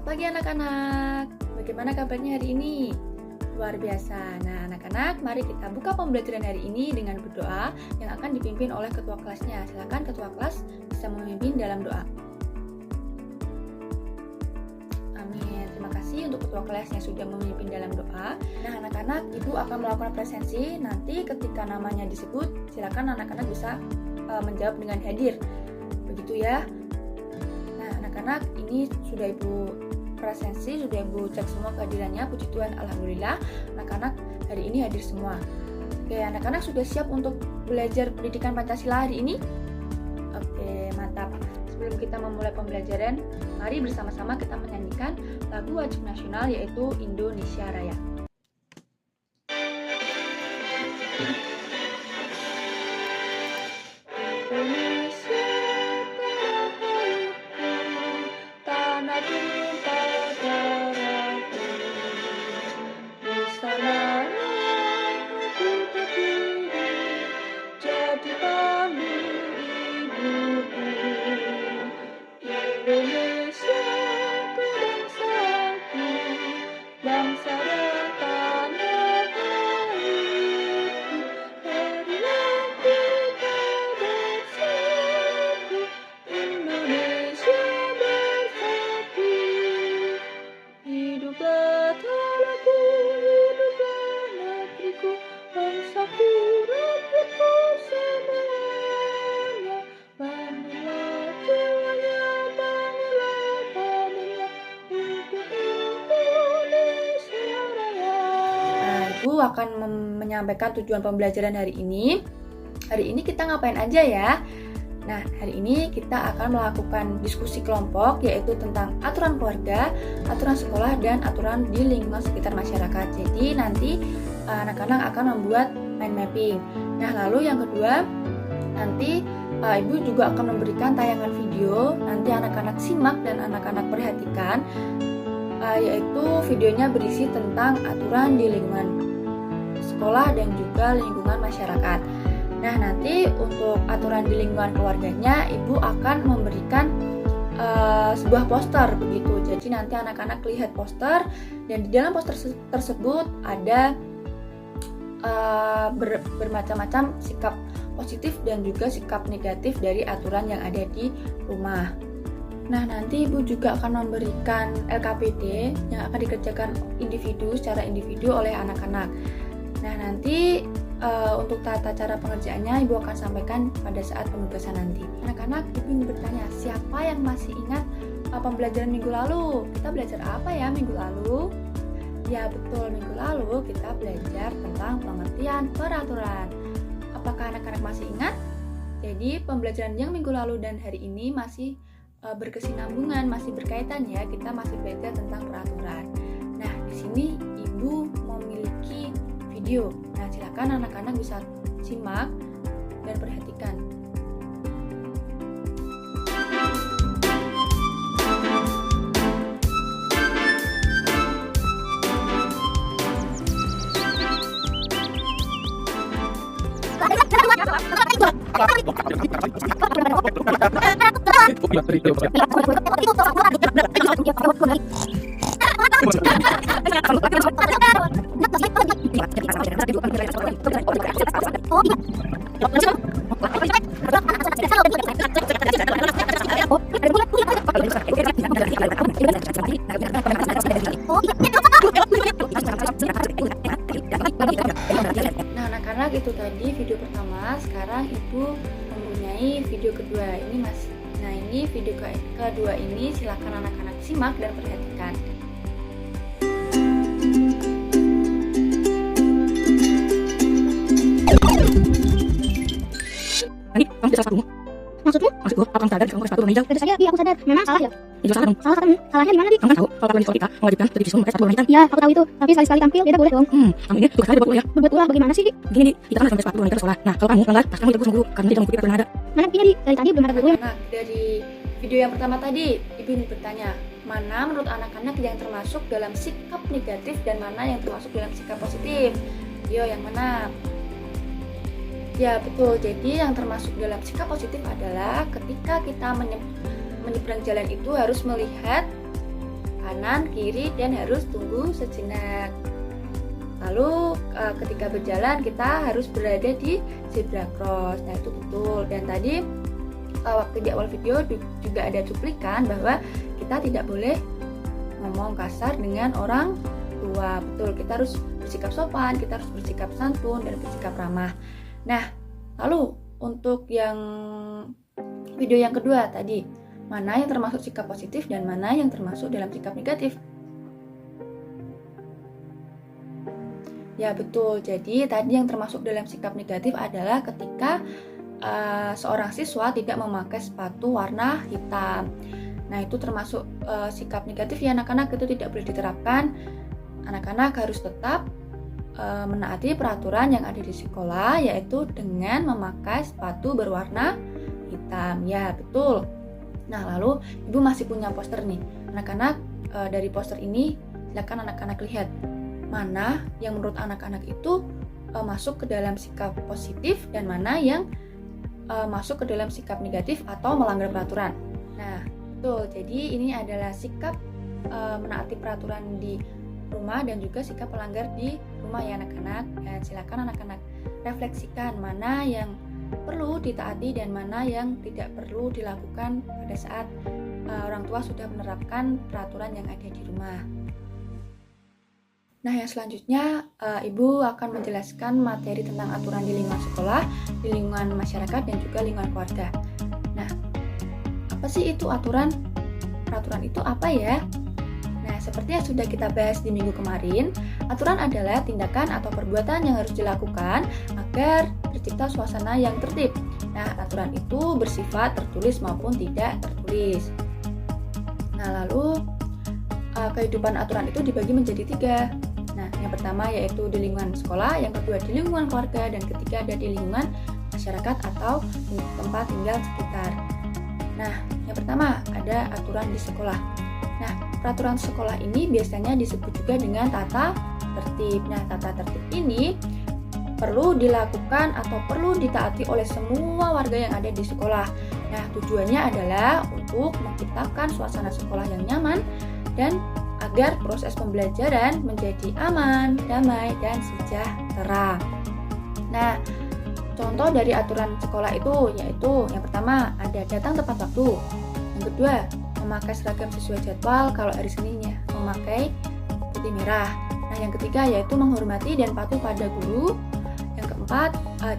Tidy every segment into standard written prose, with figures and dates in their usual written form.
pagi anak-anak, bagaimana kabarnya hari ini? Luar biasa. Nah anak-anak, mari kita buka pembelajaran hari ini dengan berdoa yang akan dipimpin oleh ketua kelasnya. Silakan ketua kelas bisa memimpin dalam doa. Amin. Terima kasih untuk ketua kelas yang sudah memimpin dalam doa. Nah anak-anak, ibu akan melakukan presensi. Nanti ketika namanya disebut, silakan anak-anak bisa menjawab dengan hadir. Begitu ya. Nah anak-anak, ini sudah ibu presensi, sudah ibu cek semua kehadirannya. Puji Tuhan, alhamdulillah anak-anak hari ini hadir semua. Oke, anak-anak sudah siap untuk belajar pendidikan Pancasila hari ini? Oke, mantap. Sebelum kita memulai pembelajaran, mari bersama-sama kita menyanyikan lagu wajib nasional, yaitu Indonesia Raya. Ibu akan menyampaikan tujuan pembelajaran hari ini. Hari ini kita ngapain aja ya? Nah, hari ini kita akan melakukan diskusi kelompok, yaitu tentang aturan keluarga, aturan sekolah, dan aturan di lingkungan sekitar masyarakat. Jadi nanti anak-anak akan membuat mind mapping. Nah, lalu yang kedua, nanti ibu juga akan memberikan tayangan video. Nanti anak-anak simak dan anak-anak perhatikan, yaitu videonya berisi tentang aturan di lingkungan sekolah dan juga lingkungan masyarakat. Nah, nanti untuk aturan di lingkungan keluarganya, ibu akan memberikan sebuah poster begitu. Jadi nanti anak-anak lihat poster, dan di dalam poster tersebut ada bermacam-macam sikap positif dan juga sikap negatif dari aturan yang ada di rumah. Nah, nanti ibu juga akan memberikan LKPD yang akan dikerjakan secara individu oleh anak-anak. Nah, nanti untuk tata cara pengerjaannya ibu akan sampaikan pada saat penugasan nanti. Anak-anak, ibu ingin bertanya, siapa yang masih ingat pembelajaran minggu lalu? Kita belajar apa ya minggu lalu? Ya betul, minggu lalu kita belajar tentang pengertian peraturan. Apakah anak-anak masih ingat? Jadi pembelajaran yang minggu lalu dan hari ini masih berkesinambungan, masih berkaitan ya. Kita masih belajar tentang peraturan. Nah, di sini ibu memiliki video. Nah, silakan anak-anak bisa simak dan perhatikan. Nah, anak-anak, itu tadi video pertama. Sekarang ibu mempunyai video kedua. Ini video kedua ini silakan anak-anak simak dan perhatikan. Ini kamu tidak salah sepatumu. Maksudnya? Maksudku, apa kamu sadar jika kamu pakai sepatu warna hijau? Tentu saja, iya aku sadar. Memang salah ya? Hijau salah dong. Salah salahnya di mana, Dik? Kamu kan tahu, kalau peraturan di sekolah kita mewajibkan setiap siswa memakai sepatu warna hitam. Ya, aku tahu itu. Tapi sekali-sekali tampil, beda boleh dong. Kamu ini tugas kalian dibuat ulah ya. Berbuat ulah bagaimana sih, Dik? Begini, Dik, kita kan harus memakai sepatu warna hitam di sekolah. Nah, kalau kamu melanggar, pasti kamu ditegur sama guru karena tidak mengikuti peraturan yang ada. Mana buktinya, Dik? Dari tadi belum ada berbuat. Nah, dari video yang pertama tadi, ibu ingin bertanya, mana menurut anak-anak yang termasuk dalam sikap negatif dan mana yang termasuk dalam sikap positif? Yo, yang mana? Ya betul, jadi yang termasuk dalam sikap positif adalah ketika kita menyeberang jalan itu harus melihat kanan, kiri, dan harus tunggu sejenak. Lalu ketika berjalan kita harus berada di zebra cross. Nah itu betul. Dan tadi waktu di awal video juga ada cuplikan bahwa kita tidak boleh ngomong kasar dengan orang tua. Betul, kita harus bersikap sopan, kita harus bersikap santun dan bersikap ramah. Nah, lalu untuk yang video yang kedua tadi, mana yang termasuk sikap positif dan mana yang termasuk dalam sikap negatif? Ya betul, jadi tadi yang termasuk dalam sikap negatif adalah ketika seorang siswa tidak memakai sepatu warna hitam. Nah itu termasuk sikap negatif ya anak-anak, itu tidak boleh diterapkan. Anak-anak harus tetap menaati peraturan yang ada di sekolah, yaitu dengan memakai sepatu berwarna hitam. Ya betul. Nah lalu ibu masih punya poster nih anak-anak. Dari poster ini silakan anak-anak lihat mana yang menurut anak-anak itu masuk ke dalam sikap positif dan mana yang masuk ke dalam sikap negatif atau melanggar peraturan. Nah betul, jadi ini adalah sikap menaati peraturan di rumah dan juga sikap pelanggar di rumah ya anak-anak. Dan silakan anak-anak refleksikan mana yang perlu ditaati dan mana yang tidak perlu dilakukan pada saat orang tua sudah menerapkan peraturan yang ada di rumah. Nah yang selanjutnya ibu akan menjelaskan materi tentang aturan di lingkungan sekolah, di lingkungan masyarakat dan juga lingkungan keluarga. Nah apa sih itu aturan? Peraturan itu apa ya? Nah seperti yang sudah kita bahas di minggu kemarin, aturan adalah tindakan atau perbuatan yang harus dilakukan agar tercipta suasana yang tertib. Nah aturan itu bersifat tertulis maupun tidak tertulis. Nah lalu kehidupan aturan itu dibagi menjadi 3. Nah, yang pertama yaitu di lingkungan sekolah, yang kedua di lingkungan keluarga, dan ketiga ada di lingkungan masyarakat atau tempat tinggal sekitar. Nah, yang pertama ada aturan di sekolah. Nah, peraturan sekolah ini biasanya disebut juga dengan tata tertib. Nah, tata tertib ini perlu dilakukan atau perlu ditaati oleh semua warga yang ada di sekolah. Nah, tujuannya adalah untuk menciptakan suasana sekolah yang nyaman dan agar proses pembelajaran menjadi aman, damai, dan sejahtera. Nah, contoh dari aturan sekolah itu yaitu yang pertama ada datang tepat waktu. Yang kedua, memakai seragam sesuai jadwal, kalau hari Seninnya memakai putih merah. Nah, yang ketiga yaitu menghormati dan patuh pada guru. Yang keempat,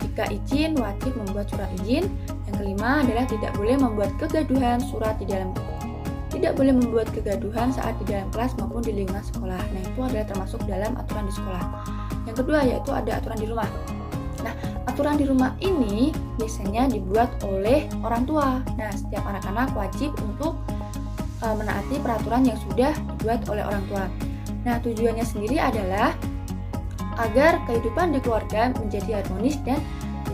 jika izin wajib membuat surat izin. Yang kelima adalah tidak boleh membuat kegaduhan saat di dalam kelas maupun di lingkungan sekolah. Nah, itu adalah termasuk dalam aturan di sekolah. Yang kedua yaitu ada aturan di rumah. Nah, aturan di rumah ini biasanya dibuat oleh orang tua. Nah, setiap anak-anak wajib untuk menaati peraturan yang sudah dibuat oleh orang tua. Nah, tujuannya sendiri adalah agar kehidupan di keluarga menjadi harmonis dan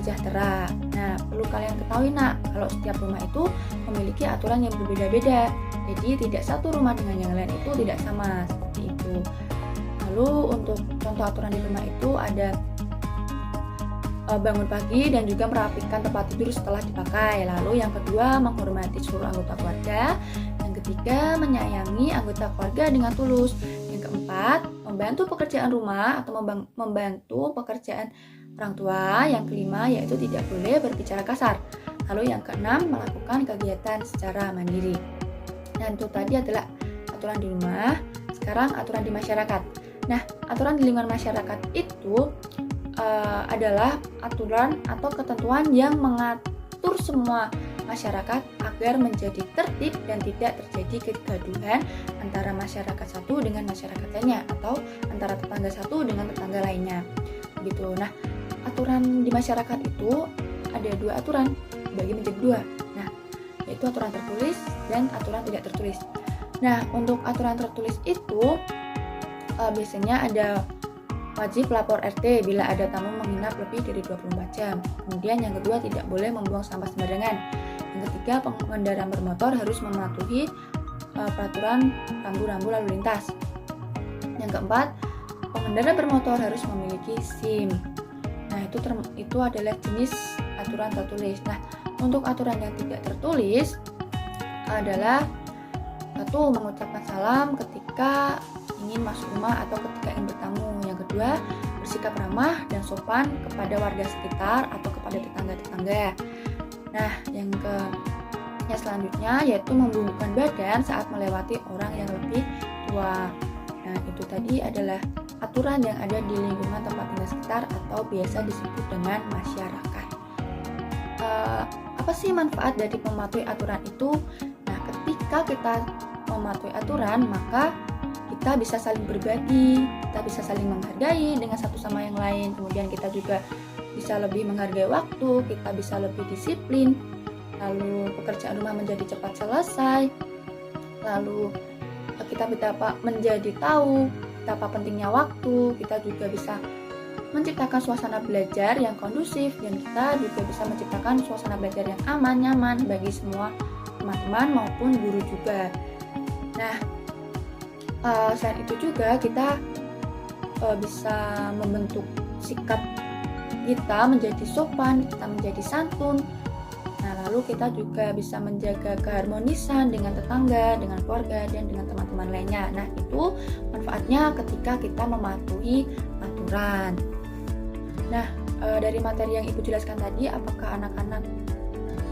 sejahtera. Nah, perlu kalian ketahui kalau setiap rumah itu memiliki aturan yang berbeda-beda. Jadi tidak satu rumah dengan yang lain itu tidak sama seperti itu. Lalu untuk contoh aturan di rumah itu ada bangun pagi dan juga merapikan tempat tidur setelah dipakai. Lalu yang kedua menghormati seluruh anggota keluarga. Yang ketiga menyayangi anggota keluarga dengan tulus. Yang keempat membantu pekerjaan rumah atau membantu pekerjaan orang tua. Yang kelima yaitu tidak boleh berbicara kasar. Lalu yang keenam melakukan kegiatan secara mandiri. Dan itu tadi adalah aturan di rumah. Sekarang aturan di masyarakat. Nah, aturan di lingkungan masyarakat itu adalah aturan atau ketentuan yang mengatur semua masyarakat agar menjadi tertib dan tidak terjadi kegaduhan antara masyarakat satu dengan masyarakat lainnya atau antara tetangga satu dengan tetangga lainnya. Begitu. Nah, aturan di masyarakat itu ada 2 aturan, dibagi menjadi 2. Nah, yaitu aturan tertulis dan aturan tidak tertulis. Nah, untuk aturan tertulis itu biasanya ada wajib lapor RT bila ada tamu menginap lebih dari 24 jam. Kemudian yang kedua tidak boleh membuang sampah sembarangan. Yang ketiga pengendara bermotor harus mematuhi peraturan rambu-rambu lalu lintas. Yang keempat pengendara bermotor harus memiliki SIM. Nah, itu adalah jenis aturan tertulis. Nah, untuk aturan yang tidak tertulis adalah satu, mengucapkan salam ketika ingin masuk rumah atau ketika ingin bertamu. Yang kedua, bersikap ramah dan sopan kepada warga sekitar atau kepada tetangga-tetangga. Nah, yang selanjutnya yaitu membungkukkan badan saat melewati orang yang lebih tua. Nah, itu tadi adalah aturan yang ada di lingkungan tempat tinggal sekitar atau biasa disebut dengan masyarakat. Apa sih manfaat dari mematuhi aturan itu? Nah, ketika kita mematuhi aturan, maka kita bisa saling berbagi, kita bisa saling menghargai dengan satu sama yang lain. Kemudian kita juga bisa lebih menghargai waktu, kita bisa lebih disiplin. Lalu pekerjaan rumah menjadi cepat selesai. Lalu kita menjadi tahu betapa pentingnya waktu. Kita juga bisa menciptakan suasana belajar yang kondusif, dan kita juga bisa menciptakan suasana belajar yang aman, nyaman bagi semua teman-teman maupun guru juga. Nah, selain itu juga kita bisa membentuk sikap kita menjadi sopan, kita menjadi santun. Nah, lalu kita juga bisa menjaga keharmonisan dengan tetangga, dengan keluarga, dan dengan teman-teman lainnya. Nah, itu manfaatnya ketika kita mematuhi aturan. Nah, dari materi yang Ibu jelaskan tadi, apakah anak-anak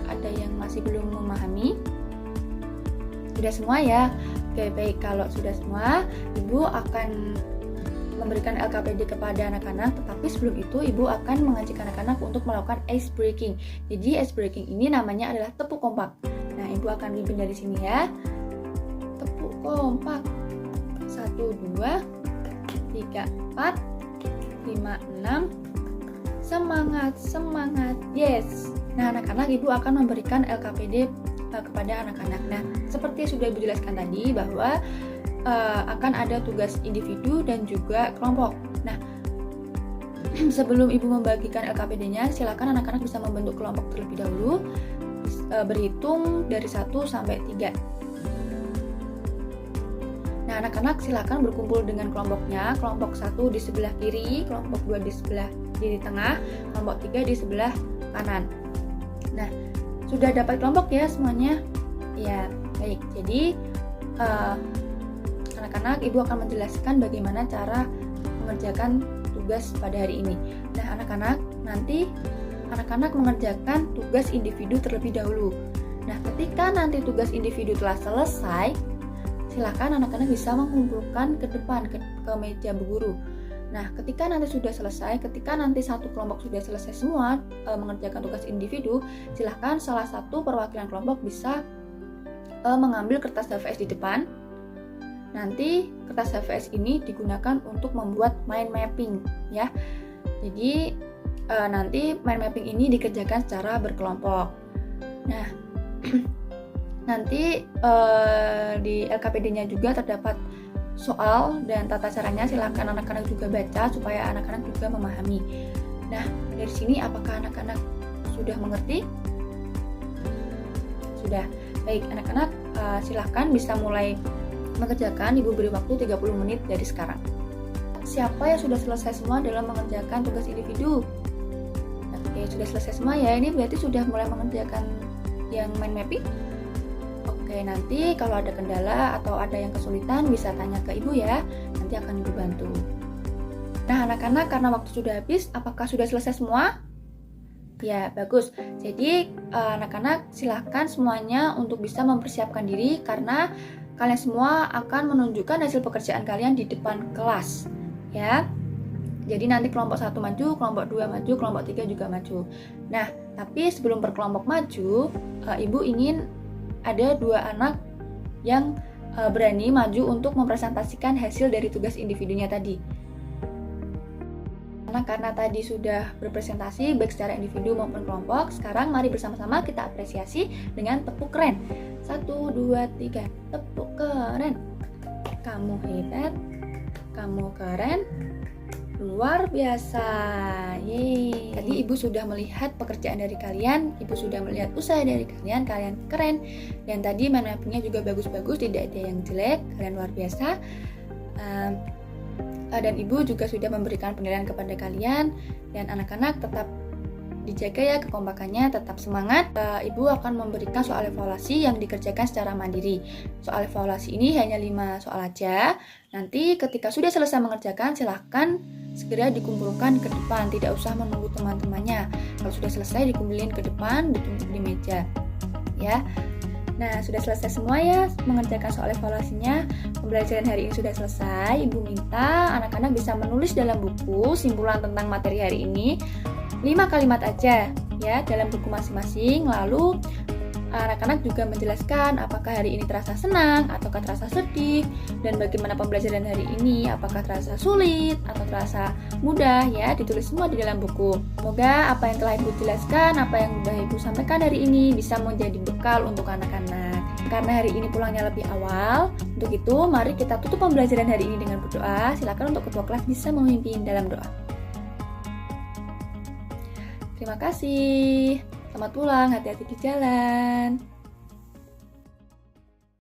ada yang masih belum memahami? Sudah semua ya? Oke, baik. Kalau sudah semua, Ibu akan memberikan LKPD kepada anak-anak, tetapi sebelum itu Ibu akan mengajak anak-anak untuk melakukan ice breaking. Jadi ice breaking ini namanya adalah tepuk kompak. Nah, Ibu akan pimpin dari sini ya. Tepuk kompak. 1, 2, 3, 4, 5, 6. Semangat, semangat. Yes. Nah, anak-anak, Ibu akan memberikan LKPD kepada anak-anak. Nah, seperti sudah Ibu jelaskan tadi bahwa akan ada tugas individu dan juga kelompok. Nah, sebelum Ibu membagikan LKPD-nya, silakan anak-anak bisa membentuk kelompok terlebih dahulu, berhitung dari 1 sampai 3. Nah, anak-anak silakan berkumpul dengan kelompoknya. Kelompok 1 di sebelah kiri, kelompok 2 di tengah, kelompok 3 di sebelah kanan. Nah, sudah dapat kelompok ya semuanya? Ya, baik. Jadi anak-anak, Ibu akan menjelaskan bagaimana cara mengerjakan tugas pada hari ini. Nah, anak-anak, nanti anak-anak mengerjakan tugas individu terlebih dahulu. Nah, ketika nanti tugas individu telah selesai, silakan anak-anak bisa mengumpulkan ke depan, ke meja bu guru. Nah, ketika nanti sudah selesai, ketika nanti satu kelompok sudah selesai semua mengerjakan tugas individu, silakan salah satu perwakilan kelompok bisa mengambil kertas HVS di depan. Nanti kertas HVS ini digunakan untuk membuat mind mapping ya. Jadi nanti mind mapping ini dikerjakan secara berkelompok. Nah, nanti di LKPD-nya juga terdapat soal dan tata caranya. Silakan anak-anak juga baca supaya anak-anak juga memahami. Nah, dari sini apakah anak-anak sudah mengerti? Sudah. Baik, anak-anak silakan bisa mulai mengerjakan. Ibu beri waktu 30 menit dari sekarang. Siapa yang sudah selesai semua dalam mengerjakan tugas individu? Oke, sudah selesai semua ya. Ini berarti sudah mulai mengerjakan yang mind mapping. Oke, nanti kalau ada kendala atau ada yang kesulitan bisa tanya ke Ibu ya. Nanti akan Ibu bantu. Nah, anak-anak, karena waktu sudah habis, apakah sudah selesai semua? Ya, bagus. Jadi anak-anak silakan semuanya untuk bisa mempersiapkan diri, karena kalian semua akan menunjukkan hasil pekerjaan kalian di depan kelas ya. Jadi nanti kelompok 1 maju, kelompok 2 maju, kelompok 3 juga maju. Nah, tapi sebelum berkelompok maju, Ibu ingin ada 2 anak yang berani maju untuk mempresentasikan hasil dari tugas individunya tadi. Karena tadi sudah berpresentasi baik secara individu maupun kelompok, sekarang mari bersama-sama kita apresiasi dengan tepuk keren. 1, 2, 3, tepuk keren. Kamu hebat, kamu keren, luar biasa. Yeay. Tadi Ibu sudah melihat pekerjaan dari kalian, Ibu sudah melihat usaha dari kalian, kalian keren. Dan tadi mind mappingnya juga bagus-bagus, tidak ada yang jelek, kalian luar biasa. Dan Ibu juga sudah memberikan penilaian kepada kalian, dan anak-anak tetap dijaga ya kekompakannya, tetap semangat. Ibu akan memberikan soal evaluasi yang dikerjakan secara mandiri. Soal evaluasi ini hanya 5 soal aja. Nanti ketika sudah selesai mengerjakan, silahkan segera dikumpulkan ke depan, tidak usah menunggu teman-temannya. Kalau sudah selesai dikumpulin ke depan, ditumpuk di meja ya. Nah, sudah selesai semua ya mengerjakan soal evaluasinya. Pembelajaran hari ini sudah selesai. Ibu minta anak-anak bisa menulis dalam buku simpulan tentang materi hari ini 5 kalimat aja ya dalam buku masing-masing. Lalu anak-anak juga menjelaskan apakah hari ini terasa senang ataukah terasa sedih, dan bagaimana pembelajaran hari ini, apakah terasa sulit atau terasa mudah ya, ditulis semua di dalam buku. Semoga apa yang telah Ibu jelaskan, apa yang sudah Ibu sampaikan hari ini bisa menjadi bekal untuk anak-anak. Karena hari ini pulangnya lebih awal, untuk itu mari kita tutup pembelajaran hari ini dengan berdoa. Silakan untuk ketua kelas bisa memimpin dalam doa. Terima kasih. Selamat pulang, hati-hati di jalan.